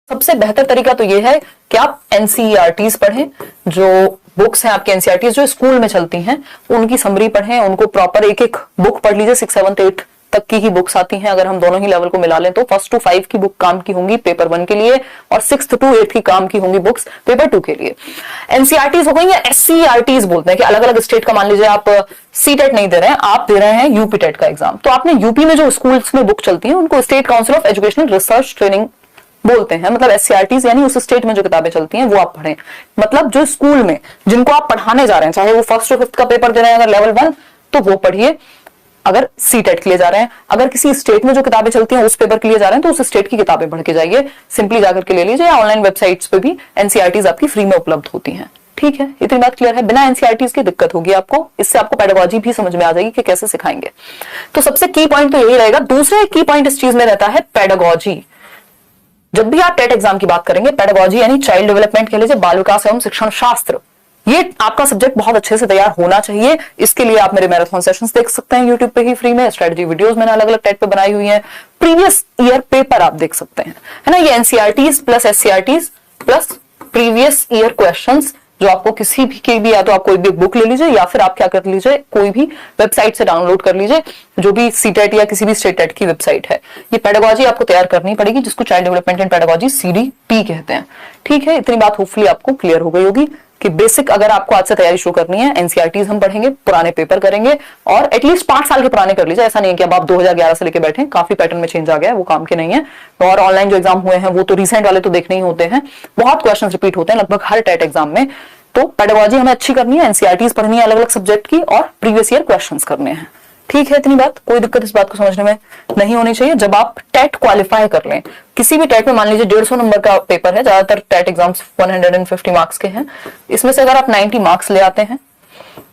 सबसे बेहतर तरीका तो ये है कि आप एनसीईआरटीज पढ़ें, जो बुक्स हैं आपके एनसीईआरटीज जो स्कूल में चलती हैं उनकी समरी पढ़ें, उनको प्रॉपर एक एक बुक पढ़ लीजिए। 6, 7, 8 तक की ही बुक्स आती हैं, अगर हम दोनों ही लेवल को मिला लें तो 1 to 5 की बुक काम की होंगी पेपर 1 के लिए और 6 to 8 की काम की होंगी बुक्स पेपर 2 के लिए। एनसीईआरटीज हो गई या एससीईआरटीज बोलते हैं कि अलग अलग स्टेट का, मान लीजिए आप सीटेट नहीं दे रहे हैं, आप दे रहे हैं यूपी टेट का एग्जाम, तो आपने यूपी में जो स्कूल्स में बुक चलती है उनको state council of educational research training बोलते हैं। मतलब एससीईआरटीज यानी उस स्टेट में जो किताबें चलती हैं वो आप पढ़ें। मतलब जो स्कूल में जिनको आप पढ़ाने जा रहे हैं, चाहे वो 1st और 5th का पेपर दे रहे हैं अगर लेवल 1 तो वो पढ़िए, अगर सीटेट के लिए जा रहे हैं। अगर किसी स्टेट में जो किताबें चलती हैं उस पेपर के लिए जा रहे हैं तो उस स्टेट की किताबें पढ़ के जाइए, सिंपली जाकर के ले लीजिए, या ऑनलाइन वेबसाइट्स पे भी एनसीईआरटीज आपकी फ्री में उपलब्ध होती हैं। ठीक है, इतनी बात क्लियर है। बिना एनसीईआरटीज की दिक्कत होगी आपको, इससे आपको पेडागोजी भी समझ में आ जाएगी कि कैसे सिखाएंगे। तो सबसे की पॉइंट तो यही रहेगा। दूसरा की पॉइंट इस चीज में रहता है पेडागोजी। जब भी आप टेट एग्जाम की बात करेंगे, पेडागोजी यानी चाइल्ड डेवलपमेंट कह लीजिए, बाल विकास एवं शिक्षण शास्त्र, ये आपका सब्जेक्ट बहुत अच्छे से तैयार होना चाहिए। इसके लिए आप मेरे मैराथन सेशंस देख सकते हैं यूट्यूब पे ही फ्री में। स्ट्रेटजी वीडियोस मैंने अलग अलग टेट पे बनाई हुई है। प्रीवियस ईयर पेपर आप देख सकते हैं, है ना। ये NCERTs plus SCERTs plus previous year questions जो आपको किसी भी की भी, या तो आप कोई भी बुक ले लीजिए या फिर आप क्या कर लीजिए, कोई भी वेबसाइट से डाउनलोड कर लीजिए, जो भी सीटेट या किसी भी स्टेट टेट की वेबसाइट है। ये पेडागोजी आपको तैयार करनी पड़ेगी, जिसको child development and pedagogy CDP कहते हैं। ठीक है, इतनी बात होपफुली आपको क्लियर हो गई होगी कि बेसिक अगर आपको आज से तैयारी शुरू करनी है, एनसीईआरटीज हम पढ़ेंगे, पुराने पेपर करेंगे और एटलीस्ट 5 साल के पुराने कर लीजिए। ऐसा नहीं है कि अब आप 2011 से लेके बैठे, काफी पैटर्न में चेंज आ गया है, वो काम के नहीं है। और ऑनलाइन जो एग्जाम हुए हैं वो तो रिसेंट वाले तो देखने ही होते हैं, बहुत क्वेश्चन रिपीट होते हैं लगभग हर टेट एग्जाम में। तो पेडागोजी हमें अच्छी करनी है, एनसीईआरटीज पढ़नी है अलग अलग सब्जेक्ट की, और प्रीवियस ईयर क्वेश्चंस करने हैं। ठीक है, इतनी बात, कोई दिक्कत इस बात को समझने में नहीं होनी चाहिए। जब आप टेट क्वालिफाई कर लें, किसी भी टेट में मान लीजिए 150 नंबर का पेपर है, ज्यादातर टेट एग्जाम्स 150 मार्क्स के हैं, इसमें से अगर आप 90 मार्क्स ले आते हैं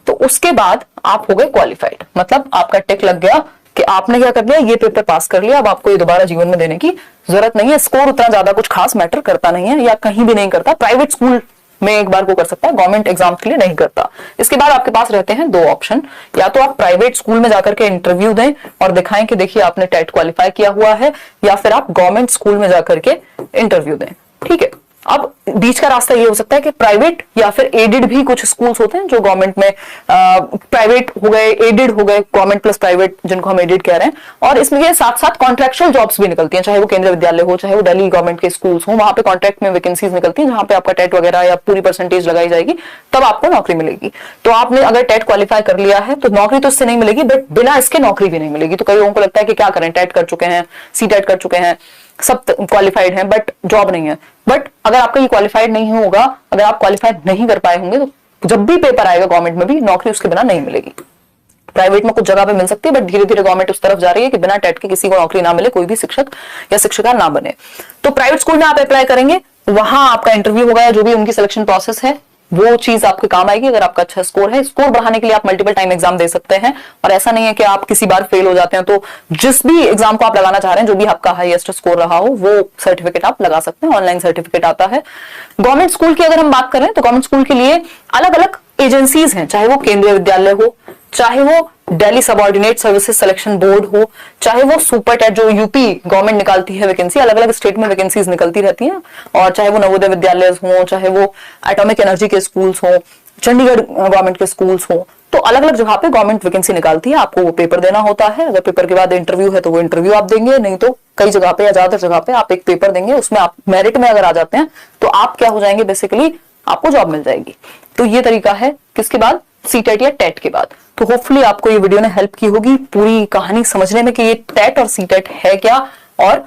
तो उसके बाद आप हो गए क्वालिफाइड। मतलब आपका टिक लग गया कि आपने क्या कर लिया, ये पेपर पास कर लिया, अब आपको ये दोबारा जीवन में देने की जरूरत नहीं है। स्कोर उतना ज्यादा कुछ खास मैटर करता नहीं है, या कहीं भी नहीं करता। प्राइवेट स्कूल में एक बार को कर सकता है, गवर्नमेंट एग्जाम के लिए नहीं करता। इसके बाद आपके पास रहते हैं 2 ऑप्शन, या तो आप प्राइवेट स्कूल में जाकर के इंटरव्यू दें और दिखाएं कि देखिए आपने टेट क्वालिफाई किया हुआ है, या फिर आप गवर्नमेंट स्कूल में जाकर के इंटरव्यू दें। ठीक है, अब बीच का रास्ता ये हो सकता है कि प्राइवेट या फिर एडेड भी कुछ स्कूल्स होते हैं जो गवर्नमेंट में, प्राइवेट हो गए, एडेड हो गए, गवर्नमेंट प्लस प्राइवेट जिनको हम एडेड कह रहे हैं। और इसमें साथ साथ कॉन्ट्रेक्चुअल जॉब्स भी निकलती हैं, चाहे वो केंद्रीय विद्यालय हो, चाहे वो दिल्ली गवर्नमेंट के स्कूल्स हो, वहां पे कॉन्ट्रैक्ट में वैकेंसीज निकलती हैं, जहां पे आपका टेट वगैरह या पूरी परसेंटेज लगाई जाएगी, तब आपको नौकरी मिलेगी। तो आपने अगर टेट क्वालिफाई कर लिया है तो नौकरी तो इससे नहीं मिलेगी, बट बिना इसके नौकरी भी नहीं मिलेगी। तो कई लोगों को लगता है कि क्या करें, टेट कर चुके हैं, सी टेट कर चुके हैं, सब क्वालिफाइड हैं, बट जॉब नहीं है। बट अगर आपका ये क्वालिफाइड नहीं होगा, अगर आप क्वालिफाइड नहीं कर पाए होंगे, तो जब भी पेपर आएगा गवर्नमेंट में भी, नौकरी उसके बिना नहीं मिलेगी। प्राइवेट में कुछ जगह पे मिल सकती है, बट धीरे धीरे गवर्नमेंट उस तरफ जा रही है कि बिना टेट के किसी को नौकरी ना मिले, कोई भी शिक्षक या शिक्षिका ना बने। तो प्राइवेट स्कूल में आप अप्लाई करेंगे, वहां आपका इंटरव्यू होगा, जो भी उनकी सिलेक्शन प्रोसेस है वो चीज आपके काम आएगी। अगर आपका अच्छा स्कोर है, स्कोर बढ़ाने के लिए आप मल्टीपल टाइम एग्जाम दे सकते हैं, और ऐसा नहीं है कि आप किसी बार फेल हो जाते हैं तो जिस भी एग्जाम को आप लगाना चाह रहे हैं, जो भी आपका हाईएस्ट स्कोर रहा हो, वो सर्टिफिकेट आप लगा सकते हैं। ऑनलाइन सर्टिफिकेट आता है। गवर्नमेंट स्कूल की अगर हम बात करें तो गवर्नमेंट स्कूल के लिए अलग अलग एजेंसीज हैं, चाहे वो केंद्रीय विद्यालय हो, चाहे वो Delhi subordinate services selection board हो, चाहे वो सुपर टेट जो यूपी गवर्नमेंट निकालती है वैकेंसी, अलग अलग स्टेट में वैकेंसीज निकलती रहती हैं, और चाहे वो नवोदय विद्यालय हो, चाहे वो एटॉमिक एनर्जी के स्कूल्स हो, चंडीगढ़ गवर्नमेंट के स्कूल्स हो, तो अलग अलग जगह पे गवर्नमेंट वैकेंसी निकालती है। आपको वो पेपर देना होता है। अगर पेपर के बाद इंटरव्यू है तो वो इंटरव्यू आप देंगे, नहीं तो कई जगह पे या ज्यादातर जगह पे आप एक पेपर देंगे, उसमें आप मेरिट में अगर आ जाते हैं तो आप क्या हो जाएंगे, बेसिकली आपको जॉब मिल जाएगी। तो ये तरीका है किसके बाद, सीटेट या टेट के बाद। तो होपफुली आपको ये वीडियो ने हेल्प की होगी पूरी कहानी समझने में कि ये टेट और सीटेट है क्या और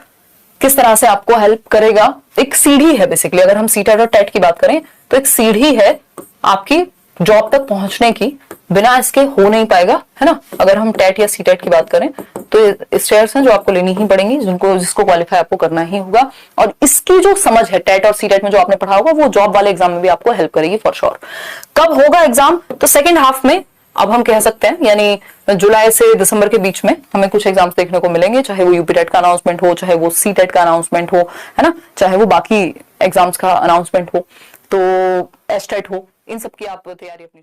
किस तरह से आपको हेल्प करेगा। एक सीढ़ी है बेसिकली, अगर हम सीटेट और टेट की बात करें तो एक सीढ़ी है आपकी जॉब तक पहुंचने की, बिना इसके हो नहीं पाएगा, है ना। अगर हम टेट या सीटेट की बात करें तो स्टेयर्स हैं जो आपको लेनी ही पड़ेंगी, जिसको क्वालिफाई आपको करना ही होगा। और इसकी जो समझ है टेट और सीटेट में जो आपने पढ़ा होगा, वो जॉब वाले एग्जाम में भी आपको हेल्प करेगी फॉर श्योर। कब होगा एग्जाम, तो सेकेंड हाफ में अब हम कह सकते हैं, यानी जुलाई से दिसंबर के बीच में हमें कुछ एग्जाम्स देखने को मिलेंगे, चाहे वो यूपी टेट का अनाउंसमेंट हो, चाहे वो सी टेट का अनाउंसमेंट हो, है ना, चाहे वो बाकी एग्जाम्स का अनाउंसमेंट हो, तो एस टेट हो, इन सब की आप तैयारी अपनी